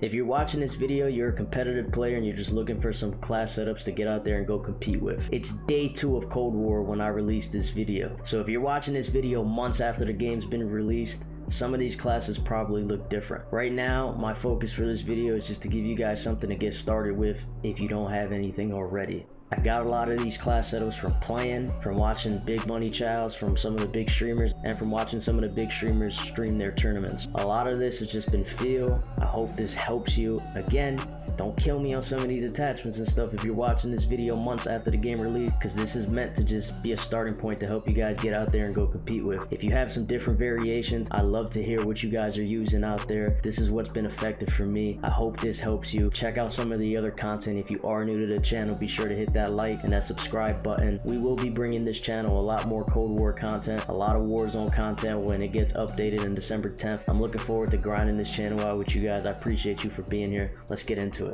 If you're watching this video, you're a competitive player and you're just looking for some class setups to get out there and go compete with. It's day 2 of Cold War when I released this video. So if you're watching this video months after the game's been released, some of these classes probably look different. Right now, my focus for this video is just to give you guys something to get started with if you don't have anything already. I got a lot of these class setups from playing, from watching Big Money Chows, from some of the big streamers, and from watching some of the big streamers stream their tournaments. A lot of this has just been feel. I hope this helps you. Again, don't kill me on some of these attachments and stuff if you're watching this video months after the game release, because this is meant to just be a starting point to help you guys get out there and go compete with. If you have some different variations, I love to hear what you guys are using out there. This is what's been effective for me. I hope this helps you. Check out some of the other content. If you are new to the channel, be sure to hit that like and that subscribe button. We will be bringing this channel a lot more Cold War content, a lot of Warzone content when it gets updated in December 10th. I'm looking forward to grinding this channel out with you guys. I appreciate you for being here. Let's get into it.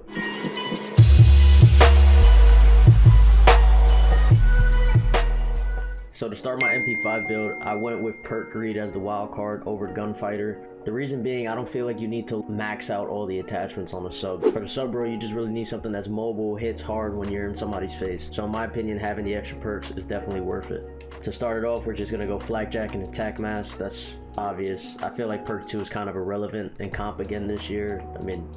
So to start my MP5 build, I went with Perk Greed as the wild card over Gunfighter. The reason being, I don't feel like you need to max out all the attachments on the sub. For the sub bro, you just really need something that's mobile, hits hard when you're in somebody's face. So in my opinion, having the extra perks is definitely worth it. To start it off, we're just gonna go Flakjack and Attack Mask. That's obvious. I feel like Perk 2 is kind of irrelevant in comp again this year. I mean,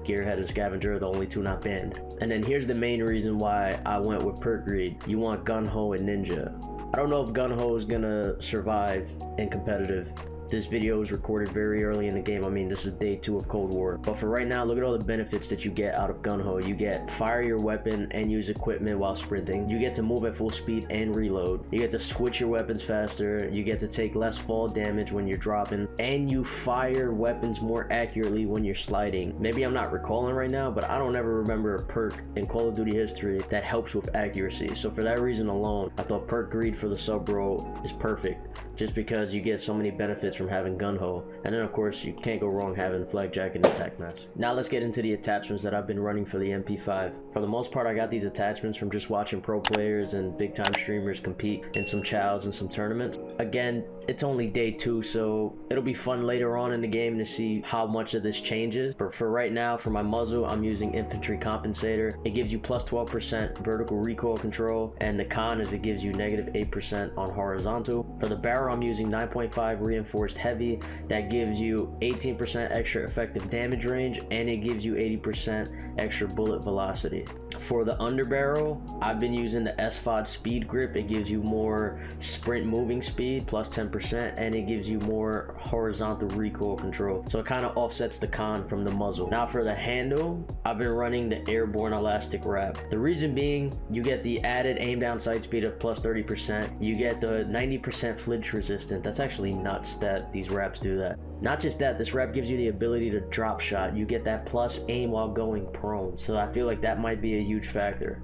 Gearhead and Scavenger are the only two not banned. And then here's the main reason why I went with Perk Greed. You want Gung-Ho and Ninja. I don't know if Gung-Ho is gonna survive in competitive. This video was recorded very early in the game. I mean, this is day 2 of Cold War. But for right now, look at all the benefits that you get out of Gung-Ho. You get fire your weapon and use equipment while sprinting. You get to move at full speed and reload. You get to switch your weapons faster. You get to take less fall damage when you're dropping. And you fire weapons more accurately when you're sliding. Maybe I'm not recalling right now, but I don't ever remember a perk in Call of Duty history that helps with accuracy. So for that reason alone, I thought Perk Greed for the sub bro is perfect. Just because you get so many benefits from having Gung-Ho, and then of course you can't go wrong having Flakjack and Attack Mask. Now let's get into the attachments that I've been running for the MP5. For the most part, I got these attachments from just watching pro players and big time streamers compete in some chows and some tournaments. Again, it's only day 2, so it'll be fun later on in the game to see how much of this changes. But for right now, for my muzzle, I'm using Infantry Compensator. It gives you plus 12% vertical recoil control, and the con is it gives you negative 8% on horizontal. For the barrel, I'm using 9.5 reinforced heavy. That gives you 18% extra effective damage range, and it gives you 80% extra bullet velocity. For the underbarrel, I've been using the SFAR speed grip. It gives you more sprint moving speed, plus 10%, and it gives you more horizontal recoil control. So it kind of offsets the con from the muzzle. Now for the handle, I've been running the airborne elastic wrap. The reason being, you get the added aim down sight speed of plus 30%. You get the 90% flinch resistant. That's actually nuts that these wraps do that. Not just that, this wrap gives you the ability to drop shot. You get that plus aim while going prone. So I feel like that might be a huge factor.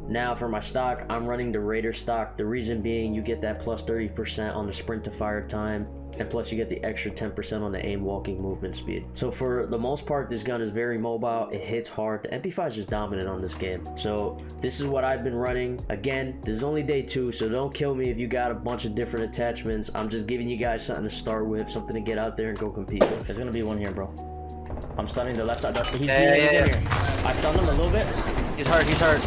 Now for my stock, I'm running the Raider stock. The reason being, you get that plus 30% on the sprint to fire time, and plus you get the extra 10% on the aim walking movement speed. So for the most part, this gun is very mobile. It hits hard. The MP5 is just dominant on this game. So this is what I've been running. Again, this is only day 2, so don't kill me if you got a bunch of different attachments. I'm just giving you guys something to start with, something to get out there and go compete with. There's gonna be one here, bro. I'm stunning the left side. He's in here. I stunned him a little bit. He's hurt, he's hurt.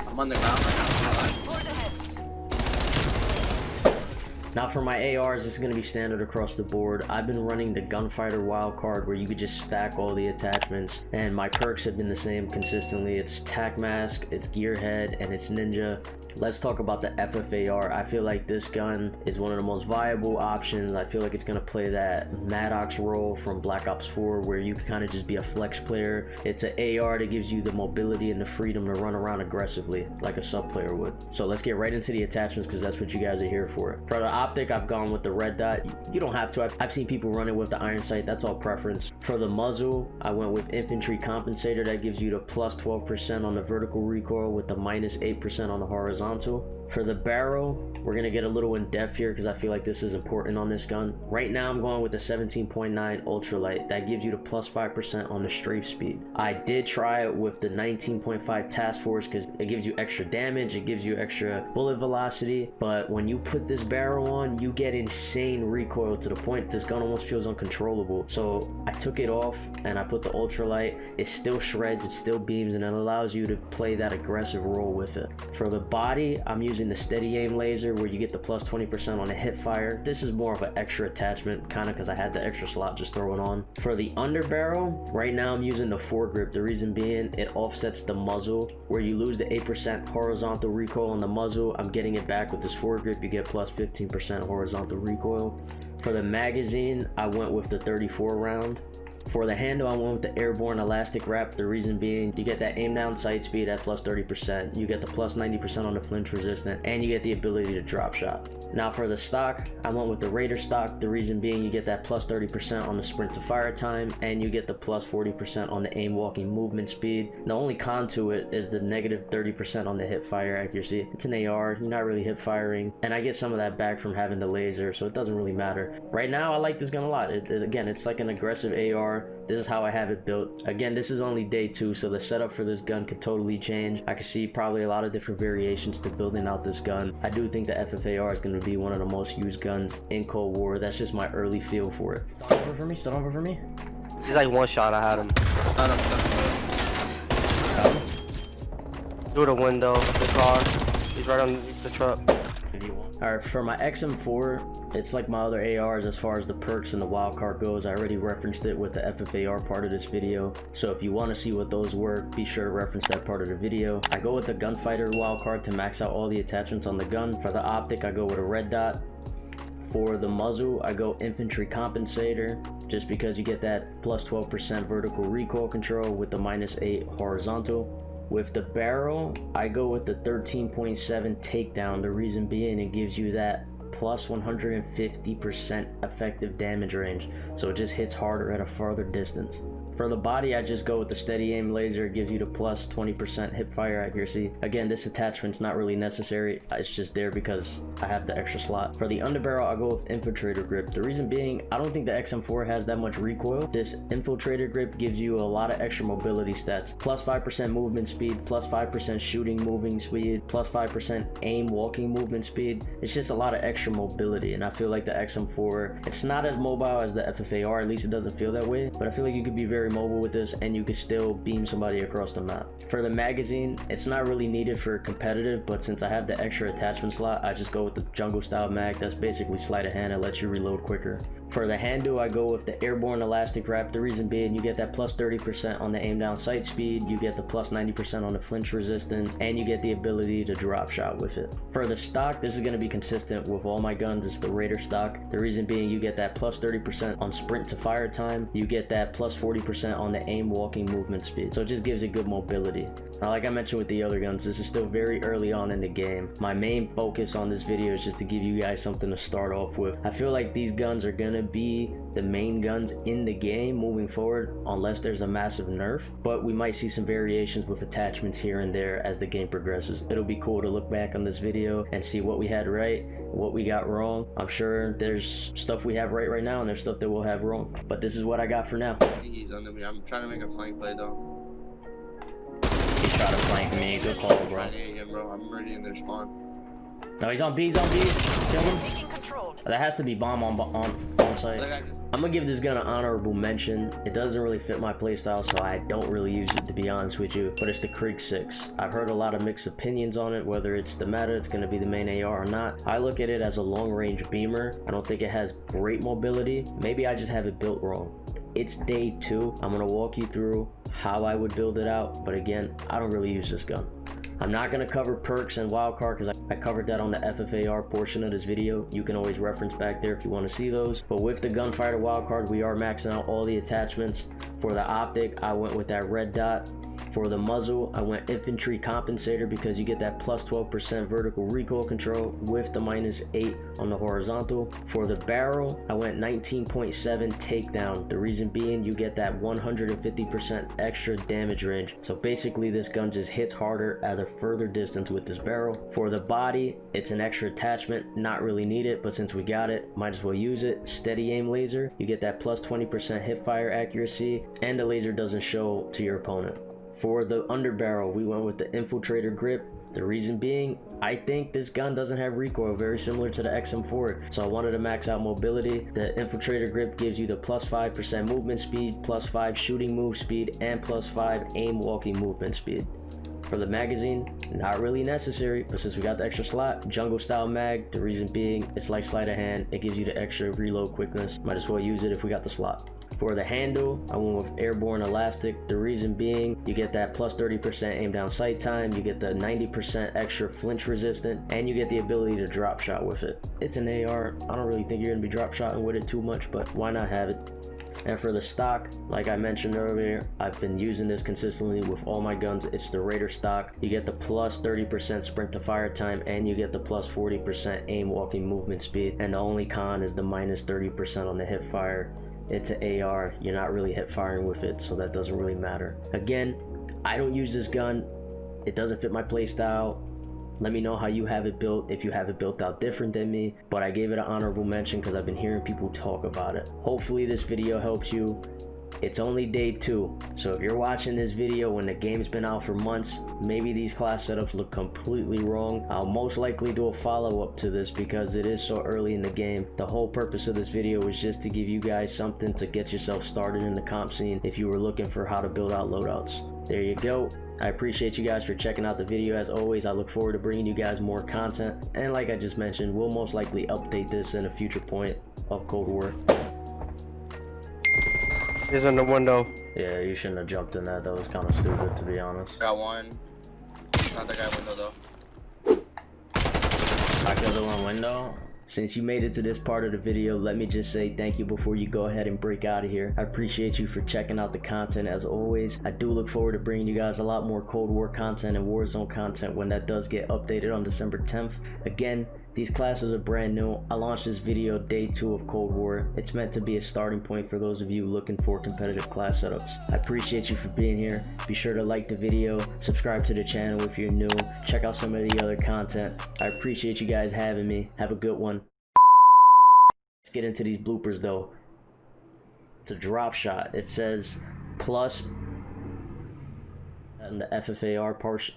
I'm on the ground right now. Now for my ARs, this is going to be standard across the board. I've been running the Gunfighter wildcard where you could just stack all the attachments, and my perks have been the same consistently. It's Attack Mask, it's Gearhead, and it's Ninja. Let's talk about the FFAR. I feel like this gun is one of the most viable options. I feel like it's going to play that Maddox role from Black Ops 4 where you can kind of just be a flex player. It's an AR that gives you the mobility and the freedom to run around aggressively like a sub player would. So let's get right into the attachments because that's what you guys are here for. For the optic, I've gone with the red dot. You don't have to. I've seen people run it with the iron sight. That's all preference. For the muzzle, I went with Infantry Compensator. That gives you the plus 12% on the vertical recoil with the minus 8% on the horizontal. horizontal. For the barrel, we're gonna get a little in depth here because I feel like this is important on this gun. Right now I'm going with the 17.9 ultralight. That gives you the plus 5% on the strafe speed. I did try it with the 19.5 task force because it gives you extra damage, it gives you extra bullet velocity, but when you put this barrel on, you get insane recoil to the point this gun almost feels uncontrollable. So I took it off and I put the ultralight. It still shreds, it still beams, and it allows you to play that aggressive role with it. For the body, I'm using the steady aim laser where you get the plus 20% on the hip fire. This is more of an extra attachment, kind of because I had the extra slot, just throw it on. For the underbarrel, right now I'm using the foregrip. The reason being, it offsets the muzzle where you lose the 8% horizontal recoil on the muzzle. I'm getting it back with this foregrip. You get plus 15% horizontal recoil. For the magazine, I went with the 34 round. For the handle, I went with the airborne elastic wrap. The reason being, you get that aim down sight speed at plus 30%, you get the plus 90% on the flinch resistant, and you get the ability to drop shot. Now for the stock, I went with the Raider stock. The reason being, you get that plus 30% on the sprint to fire time, and you get the plus 40% on the aim walking movement speed. The only con to it is the negative 30% on the hip fire accuracy. It's an AR, you're not really hip firing, and I get some of that back from having the laser, so it doesn't really matter. Right now, I like this gun a lot. Again, it's like an aggressive AR. This is how I have it built. Again, this is only day 2, so the setup for this gun could totally change. I can see probably a lot of different variations to building out this gun. I do think the FFAR is going to be one of the most used guns in Cold War. That's just my early feel for it. Stun over for me, stun over for me. He's like one shot, I had him. Stun him. Through the window of the car. He's right on the truck. Alright, for my XM4, it's like my other ARs as far as the perks and the wildcard goes. I already referenced it with the FFAR part of this video, so if you want to see what those work, be sure to reference that part of the video. I go with the gunfighter wildcard to max out all the attachments on the gun. For the optic, I go with a red dot. For the muzzle, I go infantry compensator, just because you get that plus 12% vertical recoil control with the minus 8 horizontal. With the barrel, I go with the 13.7 takedown. The reason being, it gives you that plus 150% effective damage range, so it just hits harder at a farther distance. For the body, I just go with the steady aim laser. It gives you the plus 20% hip fire accuracy. Again, this attachment's not really necessary. It's just there because I have the extra slot. For the underbarrel, I go with infiltrator grip. The reason being, I don't think the XM4 has that much recoil. This infiltrator grip gives you a lot of extra mobility stats. Plus 5% movement speed, plus 5% shooting moving speed, plus 5% aim walking movement speed. It's just a lot of extra mobility, and I feel like the XM4, it's not as mobile as the FFAR, at least it doesn't feel that way, but I feel like you could be very mobile with this and you can still beam somebody across the map. For the magazine, it's not really needed for competitive, but since I have the extra attachment slot, I just go with the jungle style mag. That's basically sleight of hand and lets you reload quicker. For the handle, I go with the airborne elastic wrap. The reason being, you get that plus 30% on the aim down sight speed, you get the plus 90% on the flinch resistance, and you get the ability to drop shot with it. For the stock, this is going to be consistent with all my guns. It's the Raider stock. The reason being, you get that plus 30% on sprint to fire time, you get that plus 40% on the aim walking movement speed, so it just gives it good mobility. Now, like I mentioned with the other guns, this is still very early on in the game. My main focus on this video is just to give you guys something to start off with. I feel like these guns are gonna be the main guns in the game moving forward, unless there's a massive nerf, but we might see some variations with attachments here and there as the game progresses. It'll be cool to look back on this video and see what we had right, what we got wrong. I'm sure there's stuff we have right now, and there's stuff that we'll have wrong, but this is what I got for now. He's under me. I'm trying to make a flank play though. He's trying to flank me. Good call, bro. I'm ready in their spawn. No, he's on B. He's on B. Kill him. That has to be bomb on site. I'm gonna give this gun an honorable mention. It doesn't really fit my playstyle, so I don't really use it, to be honest with you, but it's the Krieg 6. I've heard a lot of mixed opinions on it, whether it's the meta, it's gonna be the main AR or not. I look at it as a long-range beamer. I don't think it has great mobility. Maybe I just have it built wrong. It's day 2. I'm gonna walk you through how I would build it out, but again, I don't really use this gun. I'm not going to cover perks and wildcard because I covered that on the FFAR portion of this video. You can always reference back there if you want to see those. But with the gunfighter wildcard, we are maxing out all the attachments. For the optic, I went with that red dot. For the muzzle, I went infantry compensator because you get that plus 12% vertical recoil control with the minus 8 on the horizontal. For the barrel, I went 19.7 takedown. The reason being, you get that 150% extra damage range. So basically this gun just hits harder at a further distance with this barrel. For the body, it's an extra attachment, not really needed, but since we got it, might as well use it. Steady aim laser, you get that plus 20% hip fire accuracy, and the laser doesn't show to your opponent. For the underbarrel, we went with the infiltrator grip. The reason being, I think this gun doesn't have recoil, very similar to the XM4, so I wanted to max out mobility. The infiltrator grip gives you the plus 5% movement speed, plus 5 shooting move speed, and plus 5 aim walking movement speed. For the magazine, not really necessary, but since we got the extra slot, jungle style mag, the reason being, it's like sleight of hand, it gives you the extra reload quickness, might as well use it if we got the slot. For the handle, I went with airborne elastic. The reason being, you get that plus 30% aim down sight time, you get the 90% extra flinch resistant, and you get the ability to drop shot with it. It's an AR, I don't really think you're gonna be drop shotting with it too much, but why not have it? And for the stock, like I mentioned earlier, I've been using this consistently with all my guns. It's the Raider stock. You get the plus 30% sprint to fire time, and you get the plus 40% aim walking movement speed. And the only con is the minus 30% on the hip fire. It's an AR, you're not really hip firing with it, so that doesn't really matter. Again, I don't use this gun, it doesn't fit my playstyle. Let me know how you have it built, if you have it built out different than me, but I gave it an honorable mention because I've been hearing people talk about it. Hopefully this video helps you. It's only day 2, so if you're watching this video when the game's been out for months, maybe these class setups look completely wrong. I'll most likely do a follow-up to this because it is so early in the game. The whole purpose of this video was just to give you guys something to get yourself started in the comp scene if you were looking for how to build out loadouts. There you go. I appreciate you guys for checking out the video. As always, I look forward to bringing you guys more content, and like I just mentioned, we'll most likely update this in a future point of Cold War. He's in the window. Yeah, you shouldn't have jumped in that. That was kind of stupid, to be honest. Got one. Not the guy window though. I killed the one window. Since you made it to this part of the video, let me just say thank you before you go ahead and break out of here. I appreciate you for checking out the content as always. I do look forward to bringing you guys a lot more Cold War content and Warzone content when that does get updated on December 10th. Again, these classes are brand new. I launched this video day 2 of Cold War. It's meant to be a starting point for those of you looking for competitive class setups. I appreciate you for being here. Be sure to like the video, subscribe to the channel if you're new, check out some of the other content. I appreciate you guys having me. Have a good one. Let's get into these bloopers though. It's a drop shot. It says plus and the FFAR portion.